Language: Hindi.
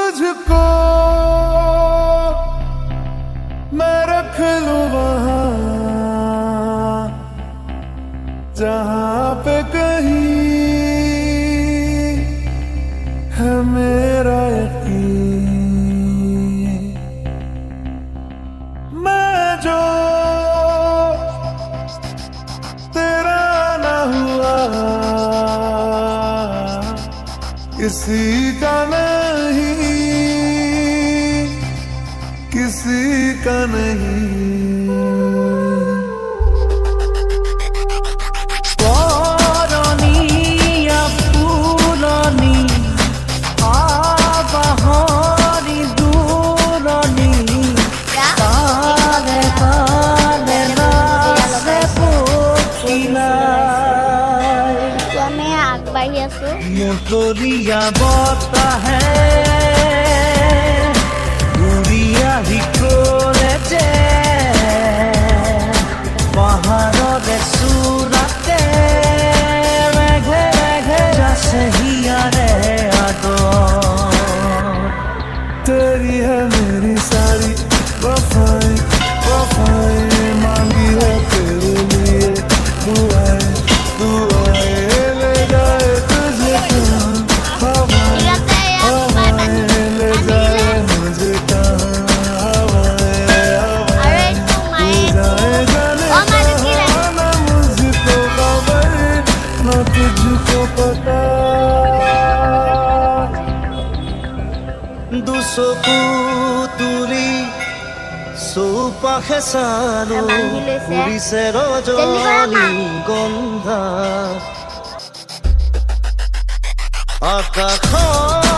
तुझको मैं रख लूं वहां जहां पे कहीं है मेरा यकीन। मैं जो तेरा ना हुआ किसी का नहीं, किसी का नहीं। মুখরিয়া বতাহে উড়িয়া হিকলেছে পাহাড়ে সুরাতে মেঘে মেঘে যাচ্ছে হিয়ারে আদর। तेरी है मेरी सारी वफाएं वफाएं मांगी है तेरे लिए दुआएं दुआएं ले जाए तुझे कहाँ हवाएं हवाएं ले जाए मुझे कहाँ हवाएं हवाएं ले जाए जाने कहाँ ना मुझको खबर ना तुझको पता। দুশো পুতুলি চৌপাশে চালো উৰিছে ৰজনী গন্ধা আকাশত